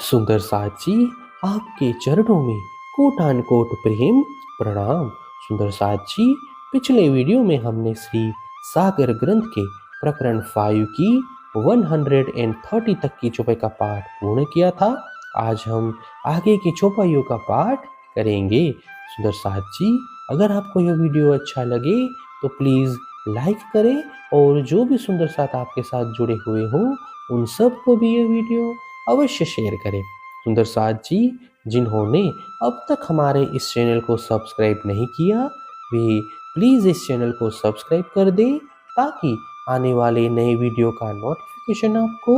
सुंदर साथ जी, आपके चरणों में कोटान कोट प्रेम प्रणाम। सुंदर साथ जी, पिछले वीडियो में हमने श्री सागर ग्रंथ के प्रकरण 5 की 130 तक की चौपाई का पाठ पूर्ण किया था। आज हम आगे की चौपाइयों का पाठ करेंगे। सुंदर साथ जी, अगर आपको यह वीडियो अच्छा लगे तो प्लीज़ लाइक करें और जो भी सुंदर साथ आपके साथ जुड़े हुए हों उन सबको भी यह वीडियो अवश्य शेयर करें। सुंदर साथ जी, जिन्होंने अब तक हमारे इस चैनल को सब्सक्राइब नहीं किया वे प्लीज़ इस चैनल को सब्सक्राइब कर दें ताकि आने वाले नए वीडियो का नोटिफिकेशन आपको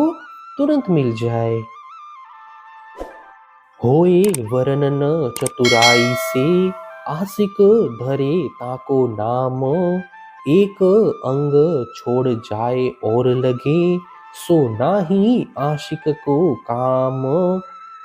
तुरंत मिल जाए। होए वर्णन चतुराई से आशिक धरे ताको नाम, एक अंग छोड़ जाए और लगे सो नाही आशिक को काम।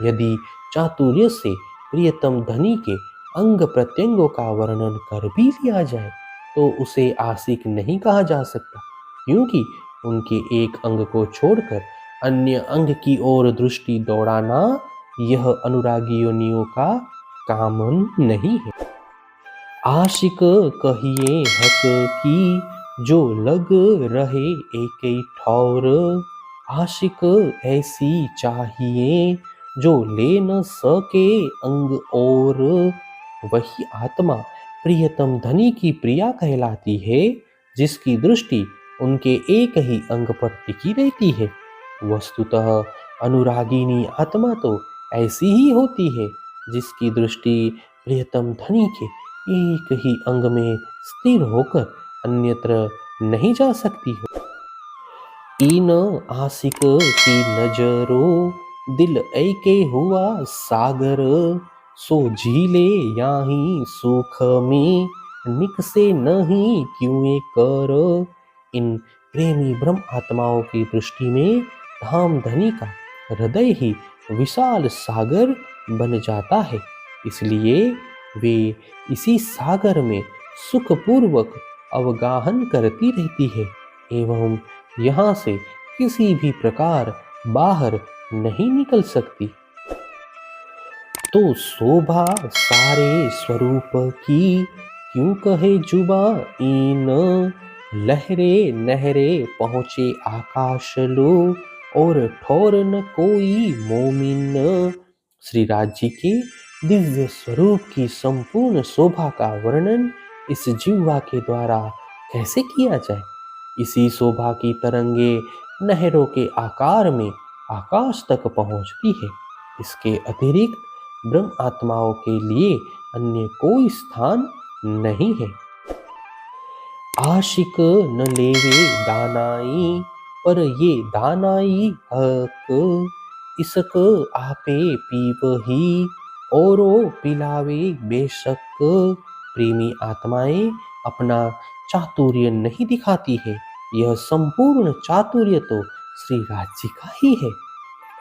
यदि चातुर्य से प्रियतम धनी के अंग प्रत्यंगों का वर्णन कर भी लिया जाए तो उसे आशिक नहीं कहा जा सकता, क्योंकि उनके एक अंग को छोड़कर अन्य अंग की ओर दृष्टि दौड़ाना यह अनुरागी योनियों का काम नहीं है। आशिक कहिए हक की जो लग रहे एक ही ठौर, आशिक ऐसी चाहिए जो ले न सके अंग और। वही आत्मा प्रियतम धनी की प्रिया कहलाती है जिसकी दृष्टि उनके एक ही अंग पर टिकी रहती है। वस्तुतः अनुरागिनी आत्मा तो ऐसी ही होती है जिसकी दृष्टि प्रियतम धनी के एक ही अंग में स्थिर होकर अन्यत्र नहीं जा सकती हो। इन आशिक की नजरों दिल ऐके हुआ सागर, सो झीले याही सुख में निकसे नहीं क्यों कर। इन प्रेमी ब्रह्म आत्माओं की दृष्टि में धाम धनी का हृदय ही विशाल सागर बन जाता है, इसलिए वे इसी सागर में सुखपूर्वक अवगाहन करती रहती है एवं यहाँ से किसी भी प्रकार बाहर नहीं निकल सकती। तो शोभा सारे स्वरूप की क्यों कहे जुबा इन, लहरे नहरे पहुँचे आकाश लो और ठोर न कोई मोमिन। श्री राज जी के दिव्य स्वरूप की संपूर्ण शोभा का वर्णन इस जिह्वा के द्वारा कैसे किया जाए। इसी शोभा की तरंगे नहरों के आकार में आकाश तक पहुंचती है। इसके अतिरिक्त ब्रह्म आत्माओं के लिए अन्य कोई स्थान नहीं है। आशिक न लेवे दानाई पर ये दानाई हक, इसक आपे पीवही औरो पिलावे बेशक। प्रेमी आत्माएं अपना चातुर्य नहीं दिखाती है, यह संपूर्ण चातुर्य तो श्री राज जी का ही है।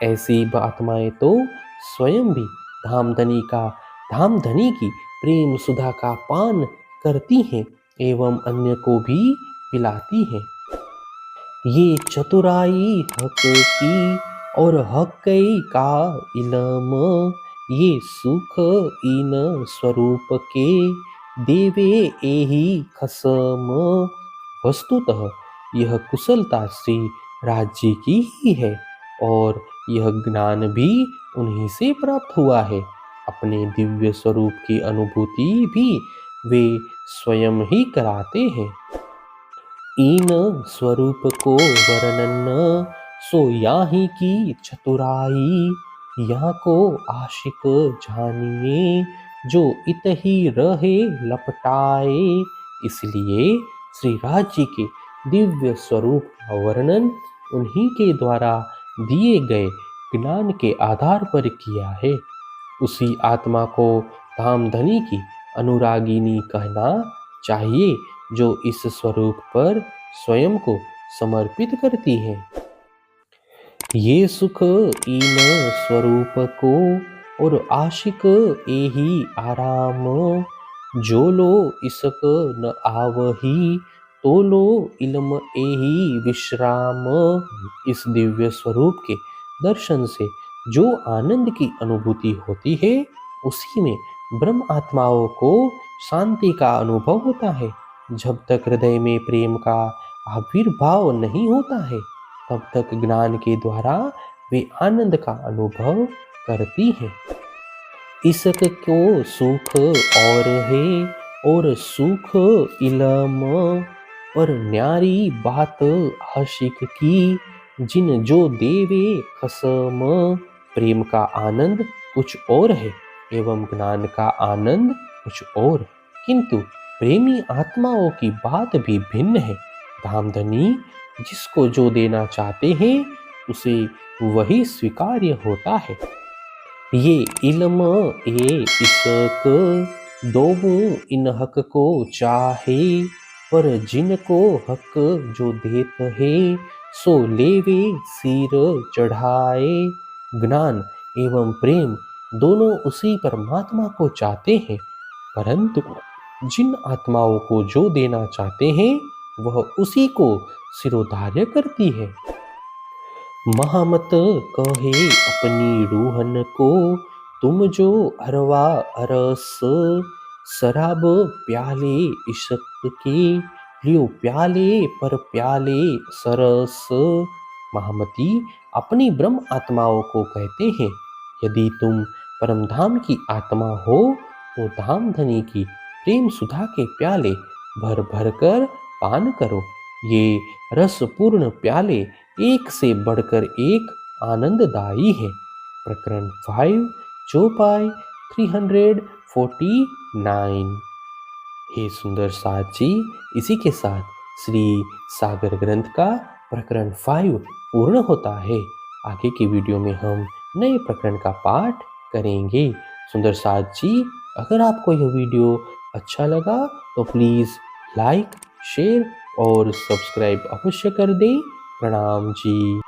ऐसी आत्माएं तो स्वयं भी धामधनी की प्रेम सुधा का पान करती हैं एवं अन्य को भी पिलाती हैं। ये चतुराई हक की और हक का इलम, ये सुख इन स्वरूप के देवे एही खसम। वस्तुतः यह कुशलता श्री राज जी की ही है और यह ज्ञान भी उन्हीं से प्राप्त हुआ है। अपने दिव्य स्वरूप की अनुभूति भी वे स्वयं ही कराते हैं। इन स्वरूप को वर्णन सो याही की चतुराई, यहाँ को आशिक जानिए जो इत ही रहे लपटाए। इसलिए श्री राज जी के दिव्य स्वरूप का वर्णन उन्हीं के द्वारा दिए गए ज्ञान के आधार पर किया है। उसी आत्मा को धामधनी की अनुरागिनी कहना चाहिए जो इस स्वरूप पर स्वयं को समर्पित करती है। ये सुख इन स्वरूप को और आशिक एही आराम, जो लो इसक न आवही तो लो इल्म एही विश्राम। इस दिव्य स्वरूप के दर्शन से जो आनंद की अनुभूति होती है उसी में ब्रह्म आत्माओं को शांति का अनुभव होता है। जब तक हृदय में प्रेम का आविर्भाव नहीं होता है तब तक ज्ञान के द्वारा वे आनंद का अनुभव करती हैं। इश्क को सुख और है और सुख इलम, पर न्यारी बात आशिक की जिन जो देवे खसम। प्रेम का आनंद कुछ और है एवं ज्ञान का आनंद कुछ और, किंतु प्रेमी आत्माओं की बात भी भिन्न है। धामधनी जिसको जो देना चाहते हैं उसे वही स्वीकार्य होता है। ये इल्म ये इश्क दोनों इन हक को चाहे, पर जिनको हक जो देत है सो लेवे सिर चढ़ाए। ज्ञान एवं प्रेम दोनों उसी परमात्मा को चाहते हैं, परंतु जिन आत्माओं को जो देना चाहते हैं वह उसी को सिरोधार्य करती है। महामत कहे अपनी रूहन को तुम जो अरवा अरस, शराब प्याले इश्क के लियो प्याले पर प्याले सरस। महामती अपनी ब्रह्म आत्माओं को कहते हैं, यदि तुम परमधाम की आत्मा हो तो धाम धनी की प्रेम सुधा के प्याले भर भर कर पान करो। ये रसपूर्ण प्याले एक से बढ़कर एक आनंददायी है। प्रकरण 5 चौपाई 349। हे सुंदर साथ जी, इसी के साथ श्री सागर ग्रंथ का प्रकरण 5 पूर्ण होता है। आगे की वीडियो में हम नए प्रकरण का पाठ करेंगे। सुंदर साथ जी, अगर आपको यह वीडियो अच्छा लगा तो प्लीज़ लाइक शेयर और सब्सक्राइब अवश्य कर दें। प्रणाम जी।